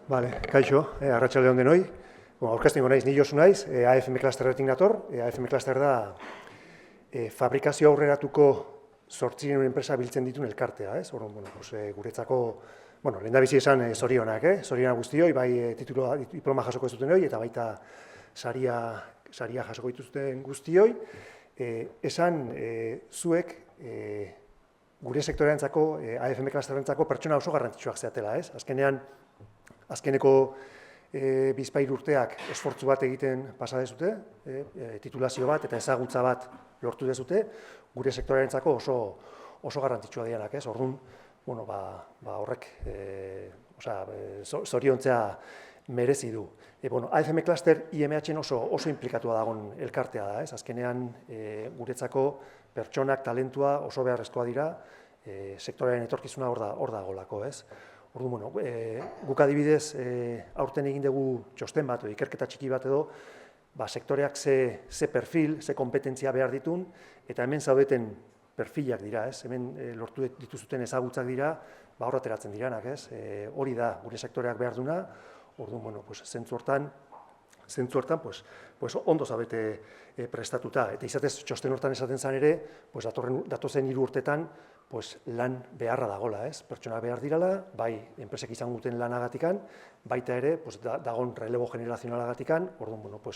Kaixo, arratsalde on denoi. Aurkeztengo naiz, ni Josu naiz, AFM Clusterretik nator. AFM Cluster da fabrikazio aurreratuko 800 enpresa biltzen dituen elkartea, ez? Orduan, guretzako, lehendabizi esan zorionak, zorionak guztioi, bai diploma jasoko ez duten hori, eta baita saria jasoko dituzten guztioi. Esan zuek gure sektoreantzako, AFM Clusterrentzako pertsona oso garrantzitsuak zeatela, ez? Azkeneko bizpahiru urteak esfortzu bat egiten pasa dezute, titulazio bat eta ezagutza bat lortu dezute, gure sektorearentzako oso garrantzitsua dianak, ez? Orduan, horrek zoriontzea merezi du. AFM Cluster IMH-en oso implikatua dagoen elkartea da, ez? Azkenean guretzako pertsonak, talentua oso beharrezkoa dira, sektorearen etorkizuna hor dagolako, ez? Orduan, guk adibidez, aurten egin dugu txosten bat, ikerketa txiki bat edo, sektoreak ze perfil, ze kompetentzia behar ditun, eta hemen zaudeten perfilak dira, ez? Hemen lortu dituzuten ezagutzak dira, hor ateratzen diranak, ez? Hori da, gure sektoreak behar duna, orduan, zentzu hortan, ondo zaudete prestatuta. Eta izatez, txosten hortan esaten zen ere, datozen 3 urtetan, lan beharra dagola, ez? Pertsona behar dirala, bai, enpresek izan duten lanagatikan, baita ere, dagon relebo generazionalagatikan, orduan,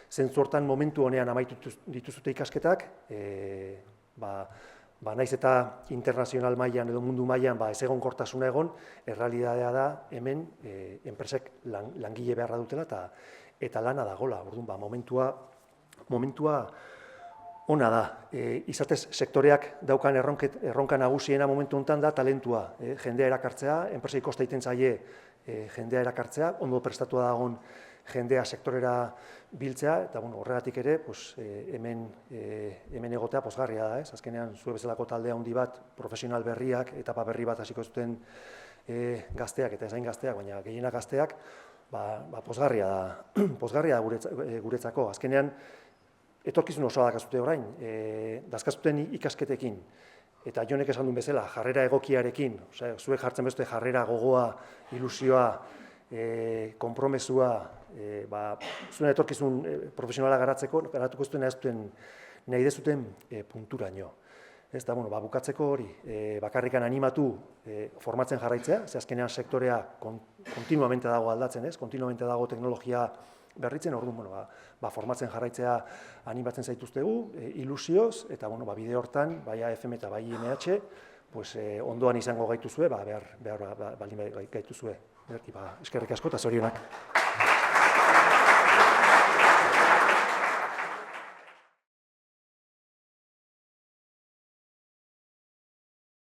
zentzu hortan momentu honean amaitu dituzute ikasketak, naiz eta internazional mailan edo mundu mailan ez egonkortasuna egon, errealitatea da hemen enpresek langile beharra dutela eta lana dagola, orduan, momentua ona da. Izatez, sektoreak daukan erronka nagusiena momentu honetan da talentua, jendea erakartzea, enpresei kosta egiten zaie jendea erakartzea, ondo prestatua dagoen jendea sektorera biltzea, eta horregatik ere hemen egotea pozgarria da, ez? Azkenean, zure bezalako taldea handi bat, profesional berriak, etapa berri bat hasiko zuten gazteak, eta ezain gazteak, baina gehienak gazteak, pozgarria da guretzako. Azkenean, etorkizun osoa dakazute orain, dazkazuten ikasketekin, eta Jonek esan duen bezala, jarrera egokiarekin, zuek jartzen bezute jarrera gogoa, ilusioa, konpromesua, zuen etorkizun profesionala garatuko zuten nahi dezuten punturaino. Eta, bukatzeko hori, bakarrikan animatu formatzen jarraitzea, ze azkenean sektorea kontinuamente dago aldatzen, ez? Kontinuamente dago teknologia berritzen, orduan, formatzen jarraitzea animatzen zaituztegu, ilusioz, eta, bide hortan, bai AFM eta bai IMH, ondoan izango gaituzue, behar baldin gaituzue. Eskerrik asko eta zorionak.